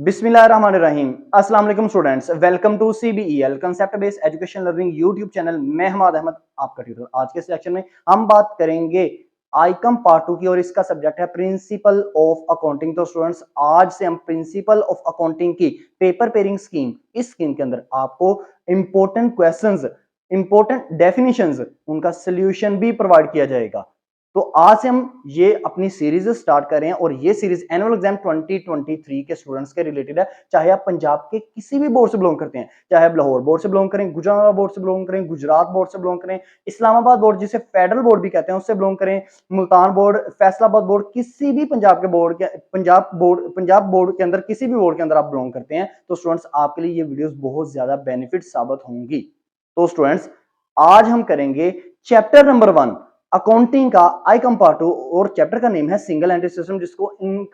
बिस्मिल्लाहिर्रहमानिर्रहीम। अस्सलाम वालेकुम students, welcome to CBEL concept based education learning YouTube channel. मैं हमाद अहमद आपका ट्यूटर। आज के सेक्शन में हम बात करेंगे आइकम पार्ट 2 की और इसका सब्जेक्ट है प्रिंसिपल ऑफ अकाउंटिंग। तो स्टूडेंट्स आज से हम प्रिंसिपल ऑफ अकाउंटिंग की पेपर पेयरिंग स्कीम, इस स्कीम के अंदर आपको इंपॉर्टेंट क्वेश्चंस, इंपॉर्टेंट डेफिनेशंस, उनका सोल्यूशन भी प्रोवाइड किया जाएगा। तो आज से हम ये अपनी सीरीज स्टार्ट कर रहे हैं और ये सीरीज एनुअल एग्जाम 2023 के स्टूडेंट्स के रिलेटेड है। चाहे आप पंजाब के किसी भी बोर्ड से बिलोंग करते हैं, चाहे आप लाहौर बोर्ड से बिलोंग करें, गुजरात बोर्ड से बिलोंग करें, गुजरात बोर्ड से बिलोंग करें, इस्लामाबाद बोर्ड जिसे फेडरल बोर्ड भी कहते हैं उससे बिलोंग करें, मुल्तान बोर्ड, फैसलाबाद बोर्ड, किसी भी पंजाब के बोर्ड के पंजाब बोर्ड के अंदर किसी भी बोर्ड के अंदर आप बिलोंग करते हैं, तो स्टूडेंट्स आपके लिए ये वीडियोस बहुत ज्यादा बेनिफिट साबित होंगी। तो स्टूडेंट्स आज हम करेंगे चैप्टर नंबर 1 अकाउंटिंग का आइकम पार्ट 2 और चैप्टर का नेम है सिंगल एंट्री सिस्टम, जिसको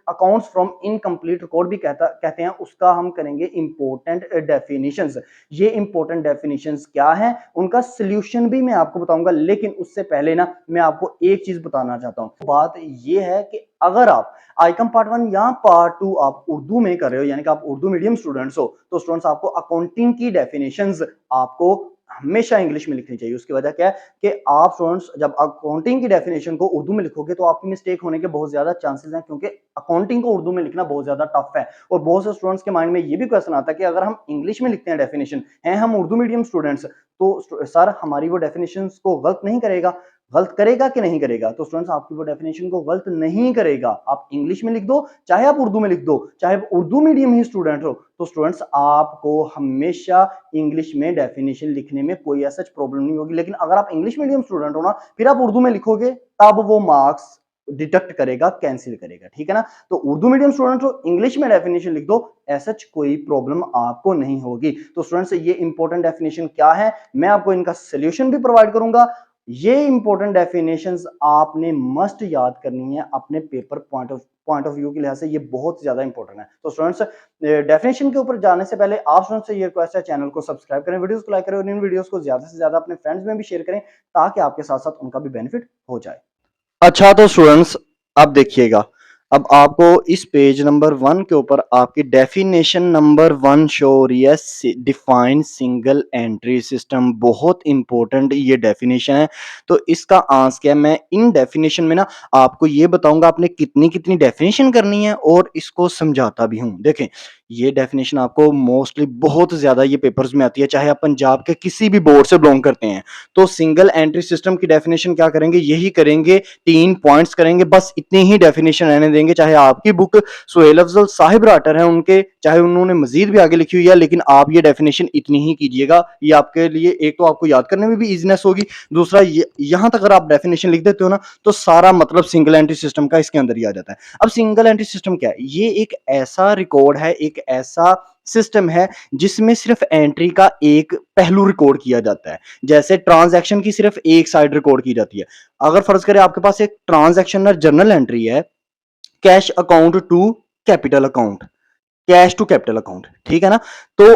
अकाउंट्स फ्रॉम इनकम्प्लीट रिकॉर्ड भी कहते हैं। उसका हम करेंगे इंपॉर्टेंट डेफिनेशंस। ये इंपॉर्टेंट डेफिनेशंस क्या है, उनका सोल्यूशन भी मैं आपको बताऊंगा, लेकिन उससे पहले ना मैं आपको एक चीज बताना चाहता हूं। बात ये है कि अगर आप आइकम पार्ट 1 या पार्ट 2 आप उर्दू में कर रहे हो, यानी कि आप उर्दू मीडियम स्टूडेंट्स हो, तो स्टूडेंट्स आपको अकाउंटिंग की डेफिनेशंस आपको हमेशा इंग्लिश में लिखनी चाहिए। उसकी वजह क्या है कि आप स्टूडेंट्स जब अकाउंटिंग की डेफिनेशन को उर्दू में लिखोगे तो आपकी मिस्टेक होने के बहुत ज्यादा चांसेस हैं, क्योंकि अकाउंटिंग को उर्दू में लिखना बहुत ज्यादा टफ है। और बहुत से स्टूडेंट्स के माइंड में ये भी क्वेश्चन आता है कि अगर हम इंग्लिश में लिखते हैं डेफिनेशन, हैं हम उर्दू मीडियम स्टूडेंट्स, तो सर हमारी वो डेफिनेशन को गलत नहीं करेगा? गलत करेगा कि नहीं करेगा? तो स्टूडेंट्स आपकी वो डेफिनेशन को गलत नहीं करेगा। आप इंग्लिश में लिख दो, चाहे आप उर्दू में लिख दो, चाहे आप उर्दू मीडियम ही स्टूडेंट हो, तो स्टूडेंट्स आपको हमेशा इंग्लिश में डेफिनेशन लिखने में कोई ऐसा प्रॉब्लम नहीं होगी। लेकिन अगर आप इंग्लिश मीडियम स्टूडेंट हो ना, फिर आप उर्दू में लिखोगे, तब वो मार्क्स डिडक्ट करेगा, कैंसिल करेगा। ठीक है ना? तो उर्दू मीडियम स्टूडेंट हो, इंग्लिश में डेफिनेशन लिख दो, ऐसा कोई प्रॉब्लम आपको नहीं होगी। तो स्टूडेंट्स ये इंपॉर्टेंट डेफिनेशन क्या है, मैं आपको इनका सोल्यूशन भी प्रोवाइड करूंगा। ये इंपॉर्टेंट डेफिनेशंस आपने मस्ट याद करनी है अपने पेपर पॉइंट ऑफ व्यू के लिहाज से। ये बहुत ज्यादा इंपॉर्टेंट है। तो स्टूडेंट्स डेफिनेशन के ऊपर जाने से पहले आप स्टूडेंट्स से ये रिक्वेस्ट है, चैनल को सब्सक्राइब करें, वीडियोस को लाइक करें और इन वीडियोस को ज्यादा से ज्यादा अपने फ्रेंड्स में भी शेयर करें, ताकि आपके साथ साथ उनका भी बेनिफिट हो जाए। अच्छा तो स्टूडेंट्स अब देखिएगा, अब आपको इस पेज नंबर 1 के ऊपर आपकी डेफिनेशन नंबर 1 शो हो रही है, डिफाइन सिंगल एंट्री सिस्टम। बहुत इंपॉर्टेंट ये डेफिनेशन है। तो इसका आंसर क्या है, मैं इन डेफिनेशन में ना आपको ये बताऊंगा आपने कितनी कितनी डेफिनेशन करनी है और इसको समझाता भी हूं। देखें ये डेफिनेशन आपको मोस्टली बहुत ज्यादा ये पेपर्स में आती है, चाहे आप पंजाब के किसी भी बोर्ड से बिलोंग करते हैं। तो सिंगल एंट्री सिस्टम की डेफिनेशन क्या करेंगे, यही करेंगे, 3 पॉइंट्स करेंगे, बस इतनी ही डेफिनेशन रहने देंगे। चाहे आपकी बुक सुहेल अफजल साहिब राइटर है उनके, चाहे उन्होंने मजीद भी आगे लिखी हुई है, लेकिन आप ये डेफिनेशन इतनी ही कीजिएगा। ये आपके लिए एक तो आपको याद करने में भी इजीनेस होगी, दूसरा यहां तक अगर आप डेफिनेशन लिख देते हो ना, तो सारा मतलब सिंगल एंट्री सिस्टम का इसके अंदर ही आ जाता है। अब सिंगल एंट्री सिस्टम क्या है? ये एक ऐसा रिकॉर्ड है, एक ऐसा सिस्टम है जिसमें सिर्फ एंट्री का एक पहलू रिकॉर्ड किया जाता है। जैसे ट्रांजैक्शन की सिर्फ एक साइड रिकॉर्ड की जाती है। अगर फर्ज करें आपके पास एक ट्रांजैक्शन जर्नल एंट्री है, cash account to capital account, cash to capital account, ठीक है ना? तो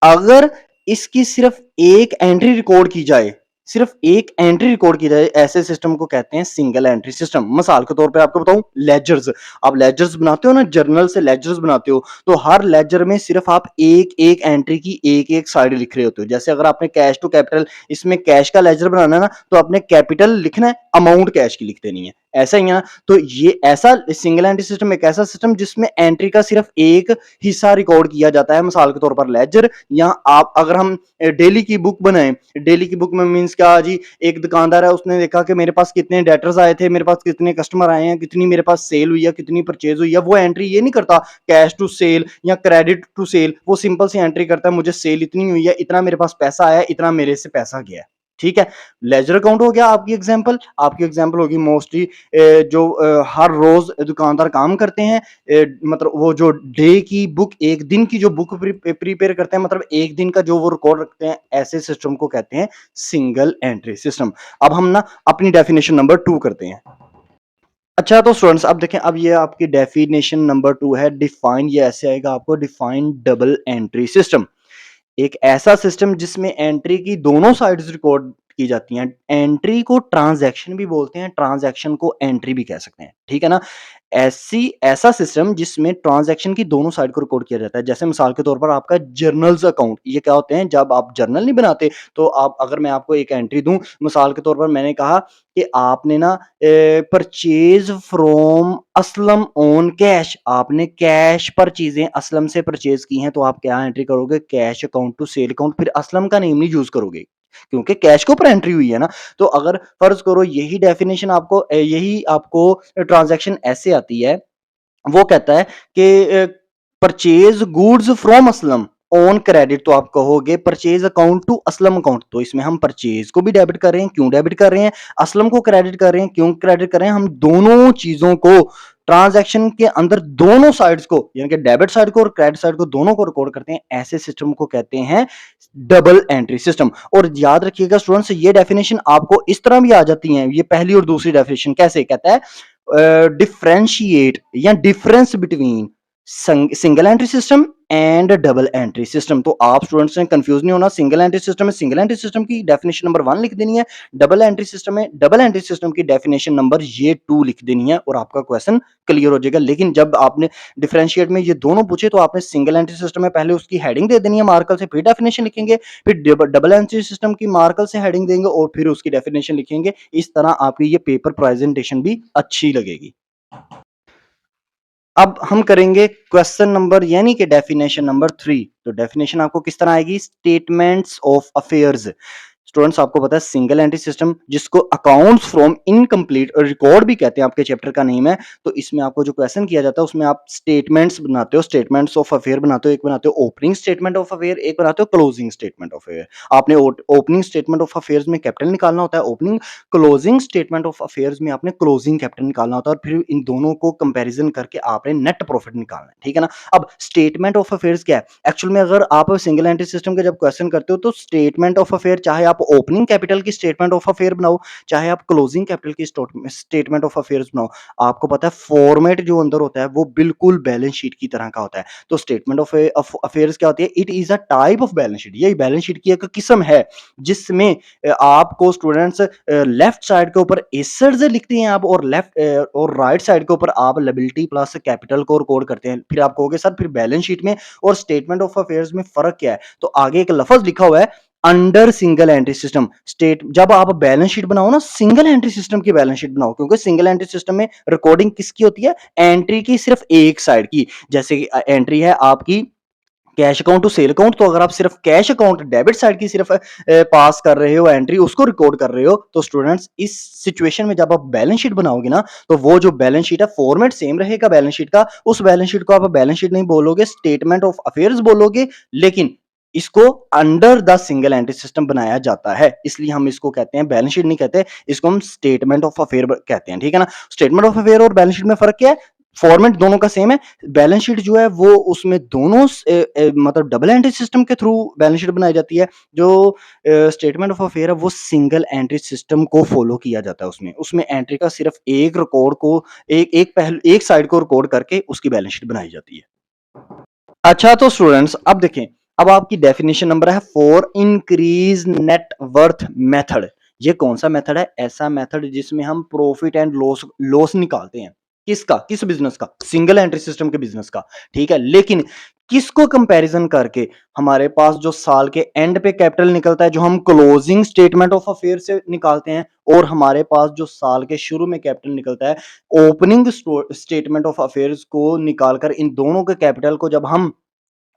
अगर इसकी सिर्फ एक एंट्री रिकॉर्ड की जाए, सिर्फ एक एंट्री रिकॉर्ड की जाए, ऐसे सिस्टम को कहते हैं सिंगल एंट्री सिस्टम। मिसाल के तौर पे आपको बताऊं, लेजर्स, आप लेजर्स बनाते हो ना, जर्नल से लेजर्स बनाते हो, तो हर लेजर में सिर्फ आप एक एक एंट्री की एक एक साइड लिख रहे होते हो। जैसे अगर आपने कैश टू कैपिटल, इसमें कैश का लेजर बनाना है ना, तो आपने कैपिटल लिखना है, अमाउंट कैश की लिख देनी है, ऐसा ही है ना? तो ये ऐसा सिंगल एंट्री सिस्टम एक ऐसा सिस्टम जिसमें एंट्री का सिर्फ एक हिस्सा रिकॉर्ड किया जाता है। मिसाल के तौर पर लेजर, या आप अगर हम डेली की बुक बनाएं, डेली की बुक में मींस क्या जी, एक दुकानदार है, उसने देखा कि मेरे पास कितने डेटर्स आए थे, मेरे पास कितने कस्टमर आए हैं, कितनी मेरे पास सेल हुई है, कितनी परचेज हुई है। वो एंट्री ये नहीं करता कैश टू सेल या क्रेडिट टू सेल, वो सिंपल सी एंट्री करता है, मुझे सेल इतनी हुई है, इतना मेरे पास पैसा आया, इतना मेरे से पैसा गया है। ठीक है, लेजर अकाउंट हो गया आपकी एग्जांपल। आपकी एग्जांपल होगी मोस्टली जो हर रोज दुकानदार काम करते हैं, मतलब वो जो डे की बुक, एक दिन की जो बुक प्रिपेयर करते हैं, मतलब एक दिन का जो वो रिकॉर्ड रखते हैं, ऐसे सिस्टम को कहते हैं सिंगल एंट्री सिस्टम। अब हम ना अपनी डेफिनेशन नंबर 2 करते हैं। अच्छा तो स्टूडेंट्स अब देखें, अब ये आपकी डेफिनेशन नंबर 2 है, डिफाइन। ये ऐसे आएगा आपको, डिफाइन डबल एंट्री सिस्टम। एक ऐसा सिस्टम जिसमें एंट्री की दोनों साइड्स रिकॉर्ड की जाती हैं। एंट्री को ट्रांजैक्शन भी बोलते हैं, ट्रांजैक्शन को एंट्री भी कह सकते हैं, ठीक है ना? ऐसी ऐसा सिस्टम जिसमें ट्रांजैक्शन की दोनों साइड को रिकॉर्ड किया जाता है। जैसे मिसाल के तौर पर आपका जर्नल्स अकाउंट, ये क्या होते हैं, जब आप जर्नल नहीं बनाते तो आप, अगर मैं आपको एक एंट्री दूं, मिसाल के तौर पर मैंने कहा कि आपने ना purchase from Aslam on cash, आपने कैश पर चीजें असलम से परचेज की हैं, तो आप क्या एंट्री करोगे, cash account to sale account, फिर असलम का नेम नहीं यूज करोगे क्योंकि कैश के ऊपर एंट्री हुई है ना। तो अगर फर्ज करो यही डेफिनेशन आपको यही आपको ट्रांजैक्शन ऐसे आती है, वो कहता है कि purchase goods from Aslam on credit, तो आप कहोगे purchase account to Aslam account, तो इसमें हम परचेज को भी डेबिट कर रहे हैं, क्यों डेबिट कर रहे हैं, असलम को क्रेडिट कर रहे हैं, क्यों क्रेडिट कर रहे हैं, हम दोनों चीजों को ट्रांजैक्शन के अंदर दोनों साइड्स को, यानी कि डेबिट साइड को और क्रेडिट साइड को, दोनों को रिकॉर्ड करते हैं। ऐसे सिस्टम को कहते हैं डबल एंट्री सिस्टम। और याद रखिएगा स्टूडेंट्स, ये डेफिनेशन आपको इस तरह भी आ जाती है, ये पहली और दूसरी डेफिनेशन कैसे कहता है, डिफरेंशिएट या difference between single entry system and double entry system. तो आप स्टूडेंट्स ने कंफ्यूज नहीं होना, सिंगल एंट्री सिस्टम है, सिंगल एंट्री सिस्टम की डेफिनेशन नंबर 1 लिख देनी है, डबल एंट्री सिस्टम है, डबल एंट्री सिस्टम की डेफिनेशन नंबर ये 2 लिख देनी है, और आपका क्वेश्चन क्लियर हो जाएगा। लेकिन जब आपने डिफरेंशिएट में ये दोनों पूछे तो आपने सिंगल एंट्री सिस्टम में पहले उसकी हेडिंग दे देनी है मार्कर से, फिर डेफिनेशन लिखेंगे, फिर डबल एंट्री सिस्टम की मार्कर से हेडिंग देंगे और फिर उसकी डेफिनेशन लिखेंगे। इस तरह आपकी ये पेपर प्रेजेंटेशन भी अच्छी लगेगी। अब हम करेंगे क्वेश्चन नंबर यानी कि डेफिनेशन नंबर 3। तो डेफिनेशन आपको किस तरह आएगी, स्टेटमेंट्स ऑफ अफेयर्स। स्टूडेंट्स आपको पता है सिंगल एंट्री सिस्टम, जिसको अकाउंट्स फ्रॉम इनकम्प्लीट रिकॉर्ड भी कहते हैं, आपके चैप्टर का नेम है। तो इसमें आपको जो क्वेश्चन किया जाता है उसमें आप स्टेटमेंट्स बनाते हो, स्टेटमेंट्स ऑफ अफेयर बनाते हो, एक बनाते हो ओपनिंग स्टेटमेंट ऑफ अफेयर, एक बनाते हो क्लोजिंग स्टेटमेंट ऑफ अफेयर। आपने ओपनिंग स्टेटमेंट ऑफ अफेयर्स में कैपिटल निकालना होता है opening, closing statement of affairs में आपने क्लोजिंग कैपिटल निकालना होता है, और फिर इन दोनों को कंपैरिजन करके आपने नेट प्रॉफिट निकालना है, ठीक है ना। अब स्टेटमेंट ऑफ अफेयर्स क्या है, एक्चुअल में अगर आप सिंगल एंट्री सिस्टम के जब क्वेश्चन करते हो तो स्टेटमेंट ऑफ अफेयर, चाहे आप ओपनिंग कैपिटल की स्टेटमेंट ऑफ अफेयर बनाओ, चाहे आप क्लोजिंग कैपिटल की स्टेटमेंट ऑफ अफेयर्स बनाओ, आपको पता है फॉर्मेट जो अंदर होता है वो बिल्कुल बैलेंस शीट की तरह का होता है। तो स्टेटमेंट ऑफ अफेयर्स क्या होती है, it is a type of balance sheet, ये बैलेंस शीट की एक किस्म है जिसमें आपको स्टूडेंट्स लेफ्ट साइड के ऊपर एसेट्स लिखते हैं आप, और लेफ्ट और राइट साइड के ऊपर आप लायबिलिटी प्लस कैपिटल को रिकॉर्ड करते हैं। फिर आप कहोगे सर फिर बैलेंस शीट में और स्टेटमेंट ऑफ अफेयर्स में फर्क क्या है, तो आगे एक लफ्ज लिखा हुआ है under single entry system state. जब आप बैलेंस शीट बनाओ ना, सिंगल एंट्री सिस्टम की बैलेंस शीट बनाओ, क्योंकि सिंगल एंट्री सिस्टम में रिकॉर्डिंग किसकी होती है, एंट्री की सिर्फ एक साइड की। जैसे कि एंट्री है आपकी cash account to sale account, तो अगर आप सिर्फ कैश अकाउंट डेबिट साइड की सिर्फ पास कर रहे हो, एंट्री उसको रिकॉर्ड कर रहे हो, तो स्टूडेंट्स इस सिचुएशन में जब आप बैलेंस शीट बनाओगे ना, तो वो जो बैलेंस शीट है फॉर्मेट सेम रहेगा बैलेंस शीट का, उस बैलेंस शीट को आप बैलेंस शीट नहीं बोलोगे, स्टेटमेंट ऑफ अफेयर्स बोलोगे, लेकिन इसको under the single entry system बनाया जाता है, इसलिए हम इसको कहते हैं बैलेंस शीट नहीं कहते, इसको हम स्टेटमेंट ऑफ अफेयर कहते हैं, ठीक है ना। स्टेटमेंट ऑफ अफेयर और बैलेंस शीट में फर्क क्या है, फॉर्मेट दोनों का सेम है। बैलेंस शीट जो है वो उसमें दोनों मतलब डबल एंट्री सिस्टम के थ्रू बैलेंस शीट बनाई जाती है, जो स्टेटमेंट ऑफ अफेयर है वो सिंगल एंट्री सिस्टम को फॉलो किया जाता है, उसमें उसमें एंट्री का सिर्फ एक रिकॉर्ड को एक साइड को रिकॉर्ड करके उसकी बैलेंस शीट बनाई जाती है। अच्छा तो स्टूडेंट्स अब देखें, अब आपकी डेफिनेशन नंबर है for increase net worth method. ये कौन सा मेथड है, ऐसा मेथड जिसमें हम प्रॉफिट एंड लॉस लॉस निकालते हैं, किसका, किस बिजनेस का, सिंगल एंट्री सिस्टम के बिजनेस का, ठीक है। लेकिन किसको कंपैरिजन करके, हमारे पास जो साल के एंड पे कैपिटल निकलता है जो हम क्लोजिंग स्टेटमेंट ऑफ अफेयर से निकालते हैं, और हमारे पास जो साल के शुरू में कैपिटल निकलता है ओपनिंग स्टेटमेंट ऑफ अफेयर्स को निकालकर, इन दोनों के कैपिटल को जब हम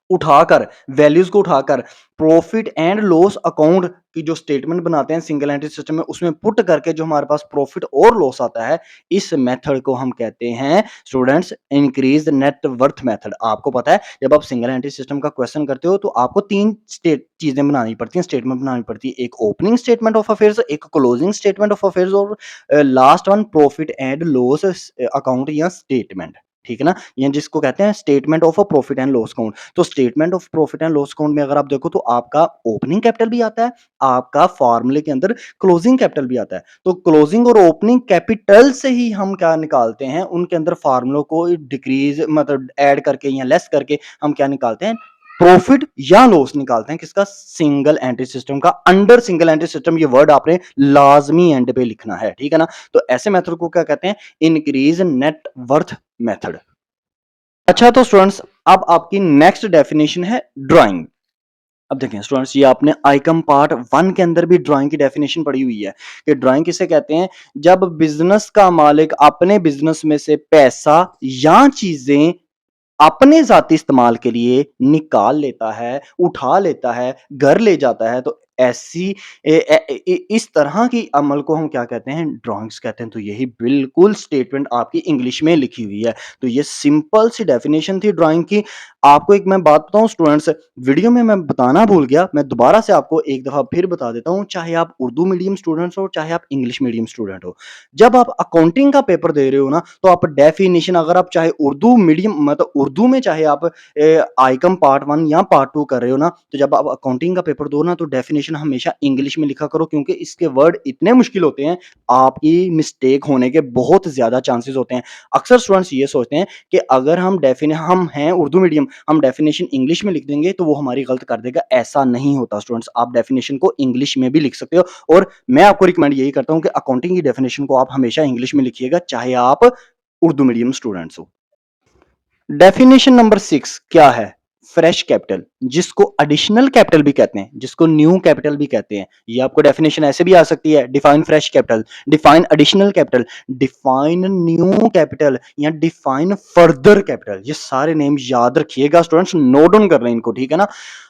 उठाकर, वैल्यूज को उठाकर प्रॉफिट एंड लॉस अकाउंट की जो स्टेटमेंट बनाते हैं सिंगल एंट्री सिस्टम में, उसमें पुट करके जो हमारे पास प्रॉफिट और लॉस आता है, इस मेथड को हम कहते हैं students increase net worth method. आपको पता है जब आप सिंगल एंट्री सिस्टम का क्वेश्चन करते हो तो आपको 3 चीजें बनानी पड़ती हैं, स्टेटमेंट बनानी पड़ती है, एक ओपनिंग स्टेटमेंट ऑफ अफेयर्स, एक क्लोजिंग स्टेटमेंट ऑफ अफेयर्स, और last one profit and loss account या स्टेटमेंट, ठीक है ना, ये जिसको कहते हैं statement of a profit and loss account. तो statement of profit and loss account में अगर आप देखो तो आपका ओपनिंग कैपिटल भी आता है, आपका फार्मूले के अंदर क्लोजिंग कैपिटल भी आता है। तो क्लोजिंग और ओपनिंग कैपिटल से ही हम क्या निकालते हैं, उनके अंदर फार्मूलों को डिक्रीज मतलब ऐड करके या लेस करके हम क्या निकालते हैं, प्रॉफिट या लॉस निकालते हैं किसका, सिंगल एंट्री सिस्टम का। अंडर सिंगल एंट्री सिस्टम ये वर्ड आपने लाजमी एंड पे लिखना है, ठीक है ना। तो ऐसे मेथड को क्या कहते हैं, इंक्रीज नेट वर्थ मेथड। अच्छा तो स्टूडेंट्स अब आपकी नेक्स्ट डेफिनेशन है ड्राइंग। अब देखें स्टूडेंट्स, ये आपने आइकम पार्ट 1 के अंदर भी ड्राइंग की डेफिनेशन पढ़ी हुई है कि ड्राइंग किसे कहते हैं, जब बिजनेस का मालिक अपने बिजनेस में से पैसा या चीजें अपने ज़ाती इस्तेमाल के लिए निकाल लेता है, उठा लेता है, घर ले जाता है, तो ऐसी इस तरह की अमल को हम क्या कहते हैं, ड्राइंग्स कहते हैं। तो यही बिल्कुल स्टेटमेंट आपकी इंग्लिश में लिखी हुई है। तो ये सिंपल सी डेफिनेशन थी ड्राइंग की। आपको एक मैं बात बताऊँ स्टूडेंट्स, वीडियो में मैं बताना भूल गया, मैं दोबारा से आपको एक दफ़ा फिर बता देता हूँ, चाहे आप उर्दू मीडियम स्टूडेंट्स हो, चाहे आप इंग्लिश मीडियम स्टूडेंट हो। जब आप अकाउंटिंग का पेपर दे रहे हो ना, तो आप डेफिनेशन अगर आप चाहे उर्दू मीडियम मतलब उर्दू में चाहे आप आइकम पार्ट 1 या पार्ट 2 कर रहे हो ना, तो जब आप अकाउंटिंग का पेपर दो ना, तो डेफिनेशन हमेशा इंग्लिश में लिखा करो, क्योंकि इसके वर्ड इतने मुश्किल होते हैं, आपकी मिस्टेक होने के बहुत ज़्यादा चांसेस होते हैं। अक्सर स्टूडेंट्स ये सोचते हैं कि अगर हम हैं उर्दू मीडियम, हम डेफिनेशन इंग्लिश में लिख देंगे तो वो हमारी गलत कर देगा। ऐसा नहीं होता स्टूडेंट्स, आप डेफिनेशन को इंग्लिश में भी लिख सकते हो, और मैं आपको रिकमेंड यही करता हूँ कि अकाउंटिंग की डेफिनेशन को आप हमेशा इंग्लिश में लिखिएगा, चाहे आप उर्दू मीडियम स्टूडेंट्स हो। डेफिनेशन नंबर 6 क्या है, फ्रेश कैपिटल, जिसको एडिशनल कैपिटल भी कहते हैं, जिसको न्यू कैपिटल भी कहते हैं। ये आपको डेफिनेशन ऐसे भी आ सकती है, define fresh capital, define additional capital, define new capital या डिफाइन फर्दर कैपिटल। ये सारे नेम याद रखिएगा स्टूडेंट्स, नोट डाउन कर रहे हैं इनको, ठीक है ना।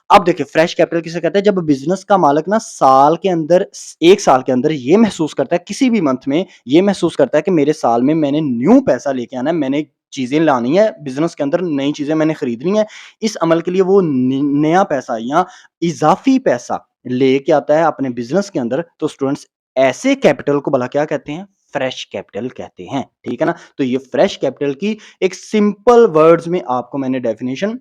अब देखिए फ्रेश कैपिटल किसे कहते हैं, जब बिजनेस का मालिक ना साल के अंदर, एक साल के अंदर ये महसूस करता है, किसी भी मंथ में ये महसूस करता है कि मेरे साल में मैंने न्यू पैसा लेके आना है, मैंने चीजें लानी है बिजनेस के अंदर, नई चीजें मैंने खरीदनी है। इस अमल के लिए वो नया पैसा या इजाफी पैसा लेके आता है अपने बिजनेस के अंदर। तो स्टूडेंट्स ऐसे कैपिटल को भला क्या कहते हैं, फ्रेश कैपिटल कहते हैं, ठीक है ना। तो ये फ्रेश कैपिटल की एक सिंपल वर्ड्स में आपको मैंने डेफिनेशन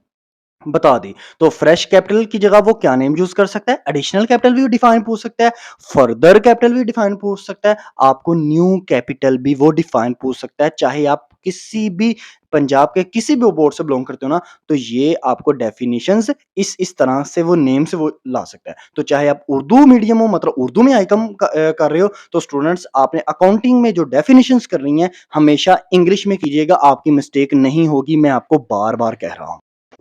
बता दी। तो फ्रेश कैपिटल की जगह वो क्या नेम यूज कर सकता है, एडिशनल कैपिटल भी डिफाइन पूछ सकता है, फर्दर कैपिटल भी डिफाइन पूछ सकता है, आपको न्यू कैपिटल भी वो डिफाइन पूछ सकता है। चाहे आप किसी भी पंजाब के किसी भी बोर्ड से बिलोंग करते हो ना, तो ये आपको डेफिनेशंस इस तरह से वो नेम से वो ला सकता है। तो चाहे आप उर्दू मीडियम हो, मतलब उर्दू में आइकम कर रहे हो, तो स्टूडेंट्स आपने अकाउंटिंग में जो डेफिनेशंस कर रही हैं हमेशा इंग्लिश में कीजिएगा, आपकी मिस्टेक नहीं होगी, मैं आपको बार बार कह रहा हूं।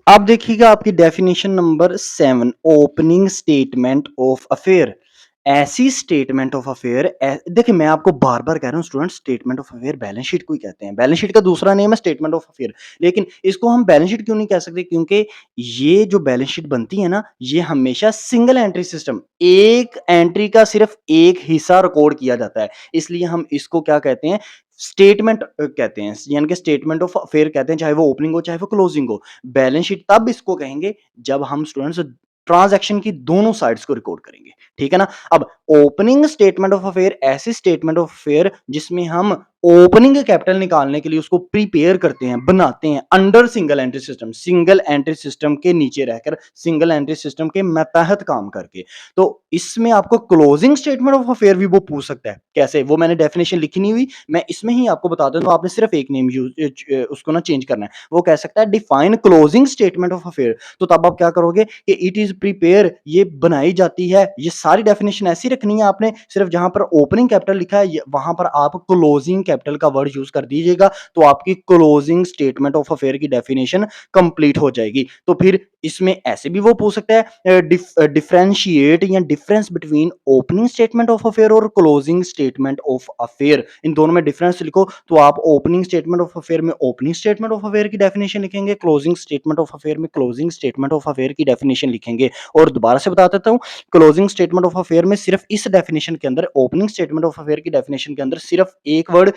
अब देखिएगा आपकी definition number 7, opening statement of affair. ऐसी स्टेटमेंट ऑफ अफेयर, देखिए मैं आपको बार बार कह रहा हूँ student, statement of affair balance sheet को ही कहते हैं। बैलेंस शीट का दूसरा नेम है स्टेटमेंट ऑफ अफेयर, लेकिन इसको हम बैलेंस शीट क्यों नहीं कह सकते, क्योंकि ये जो बैलेंस शीट बनती है ना, ये हमेशा सिंगल एंट्री सिस्टम, एक एंट्री का सिर्फ एक हिस्सा रिकॉर्ड किया जाता है, इसलिए हम इसको क्या कहते हैं, स्टेटमेंट कहते हैं, यानी कि स्टेटमेंट ऑफ अफेयर कहते हैं, चाहे वो ओपनिंग हो चाहे वो क्लोजिंग हो। बैलेंस शीट तब इसको कहेंगे जब हम स्टूडेंट्स ट्रांजैक्शन की दोनों साइड्स को रिकॉर्ड करेंगे, ठीक है ना। अब ओपनिंग स्टेटमेंट ऑफ अफेयर ऐसी स्टेटमेंट ऑफ अफेयर जिसमें हम ओपनिंग कैपिटल निकालने के लिए उसको प्रिपेयर करते हैं, बनाते हैं under single entry system, single entry system के नीचे रहकर, सिंगल एंट्री सिस्टम के मतहत काम करके। तो इसमें आपको क्लोजिंग स्टेटमेंट ऑफ अफेयर भी वो पूछ सकता है, कैसे, वो मैंने डेफिनेशन लिखी नहीं हुई, मैं इसमें ही आपको बता दूं, तो आपने सिर्फ एक नेम यूज उसको ना चेंज करना है। वो कह सकता है define closing statement of affair. तो तब आप क्या करोगे कि इट इज प्रिपेयर, ये बनाई जाती है, ये सारी डेफिनेशन ऐसी रखनी है आपने, सिर्फ जहां पर ओपनिंग कैपिटल लिखा है वहां पर आप क्लोजिंग कैपिटल का वर्ड यूज कर दीजिएगा, तो आपकी क्लोजिंग स्टेटमेंट ऑफ अफेयर की डेफिनेशन कंप्लीट हो जाएगी। तो फिर इसमें ऐसे भी वो पूछ सकता है डिफरेंशिएट या difference between opening statement of affair और क्लोजिंग स्टेटमेंट ऑफ अफेयर, इन दोनों में डिफरेंस लिखो। तो आप ओपनिंग स्टेटमेंट ऑफ अफेयर में ओपनिंग स्टेटमेंट ऑफ अफेयर की डेफिनेशन लिखेंगे, क्लोजिंग स्टेटमेंट ऑफ अफेयर में क्लोजिंग स्टेटमेंट ऑफ अफेयर की डेफिनेशन लिखेंगे। और दोबारा से बता देता हूं, क्लोजिंग स्टेटमेंट ऑफ अफेयर में सिर्फ इस डेफिनेशन के अंदर, ओपनिंग स्टेटमेंट ऑफ अफेयर की डेफिनेशन के अंदर सिर्फ एक वर्ड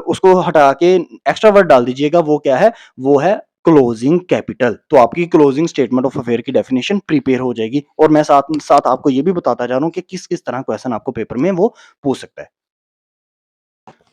उसको हटा के एक्स्ट्रा वर्ड डाल दीजिएगा, वो क्या है, वो है क्लोजिंग कैपिटल। तो आपकी क्लोजिंग स्टेटमेंट ऑफ अफेयर की डेफिनेशन प्रिपेयर हो जाएगी। और मैं साथ साथ आपको ये भी बताता जा रहा हूं कि किस किस तरह क्वेश्चन आपको पेपर में वो पूछ सकता है।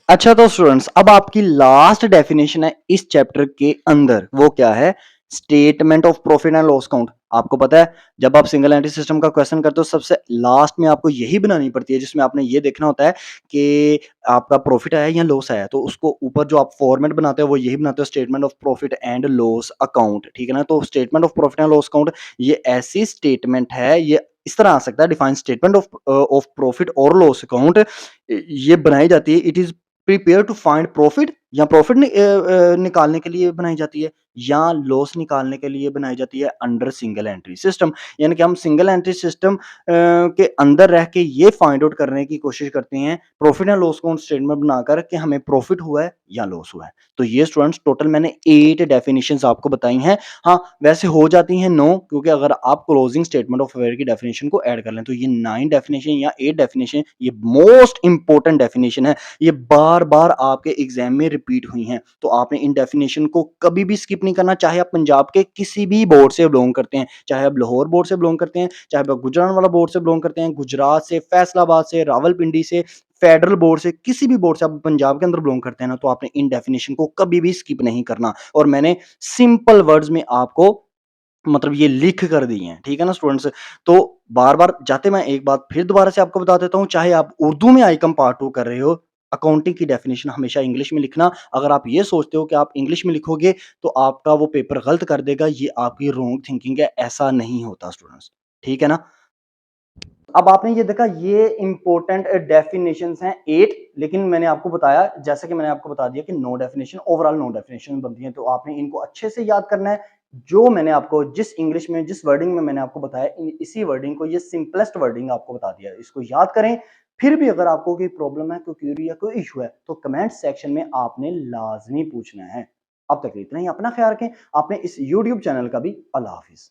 अच्छा तो स्टूडेंट्स अब आपकी लास्ट डेफिनेशन है इस चैप्टर के अंदर, वो क्या है, statement of profit and loss account. आपको पता है जब आप सिंगल एंट्री सिस्टम का क्वेश्चन करते हो सबसे लास्ट में आपको यही बनानी पड़ती है, जिसमें आपने ये देखना होता है कि आपका प्रॉफिट आया या लॉस आया, तो उसको ऊपर जो आप फॉर्मेट बनाते हो वो यही बनाते हो, statement of profit and loss account, ठीक है ना। तो statement of profit and loss account ये ऐसी स्टेटमेंट है, ये इस तरह आ सकता है डिफाइन स्टेटमेंट ऑफ प्रॉफिट और लॉस अकाउंट। ये बनाई जाती है, it is prepare to find profit, या प्रॉफिट निकालने के लिए बनाई जाती है या लॉस निकालने के लिए बनाई जाती है अंडर सिंगल एंट्री सिस्टम। यानी कि हम सिंगल एंट्री सिस्टम के अंदर रह के ये फाइंड आउट करने की कोशिश करते हैं profit and loss account statement बनाकर कि हमें प्रॉफिट हुआ है या लॉस हुआ है। तो ये स्टूडेंट्स टोटल मैंने 8 डेफिनेशंस आपको बताई हैं। हाँ, वैसे हो जाती हैं 9, क्योंकि अगर आप क्लोजिंग स्टेटमेंट ऑफ अफेयर की डेफिनेशन को ऐड कर लें तो ये 9 डेफिनेशन या 8 डेफिनेशन ये मोस्ट इंपॉर्टेंट डेफिनेशन है। ये बार-बार आपके एग्जाम में रिपीट हुई हैं। तो आपने इन डेफिनेशन को कभी भी स्किप नहीं करना, चाहे आप पंजाब के किसी भी बोर्ड से बिलॉन्ग करते हैं, चाहे आप लाहौर बोर्ड से बिलॉन्ग करते हैं, चाहे आप गुजरांवाला बोर्ड से बिलॉन्ग करते हैं, गुजरात से, फैसलाबाद से, रावलपिंडी से, फेडरल बोर्ड से, किसी भी बोर्ड से आप पंजाब के अंदर बिलॉन्ग करते हैं ना, तो आपने इन डेफिनेशन को कभी भी स्किप नहीं करना। और मैंने सिंपल वर्ड्स में आपको मतलब ये लिख कर दी हैं, ठीक है ना स्टूडेंट्स। तो बार-बार जाते मैं एक बात फिर दोबारा से आपको बता देता हूँ, चाहे आप उर्दू में आईकॉम पार्ट 2 कर रहे हो, अकाउंटिंग की डेफिनिशन हमेशा इंग्लिश में लिखना। अगर आप ये सोचते हो कि आप इंग्लिश में लिखोगे तो आपका वो पेपर गलत कर देगा, ये आपकी रॉन्ग थिंकिंग है, ऐसा नहीं होता स्टूडेंट्स, ठीक है ना। अब आपने ये देखा ये इंपॉर्टेंट डेफिनेशंस हैं 8, लेकिन मैंने आपको बताया, जैसा कि मैंने आपको बता दिया कि 9 डेफिनेशन, ओवरऑल 9 डेफिनेशन बनती हैं, तो आपने इनको अच्छे से याद करना है। जो मैंने आपको जिस इंग्लिश में जिस वर्डिंग में मैंने आपको बताया, इसी वर्डिंग को, ये सिंपलेस्ट वर्डिंग आपको बता दिया, इसको याद करें। फिर भी अगर आपको कोई प्रॉब्लम है, कोई क्यूरी है, कोई इशू है, तो कमेंट सेक्शन में आपने लाजमी पूछना है। अब तक इतना ही, अपना ख्याल रखें। आपने इस यूट्यूब चैनल का भी। अल्लाह हाफिज।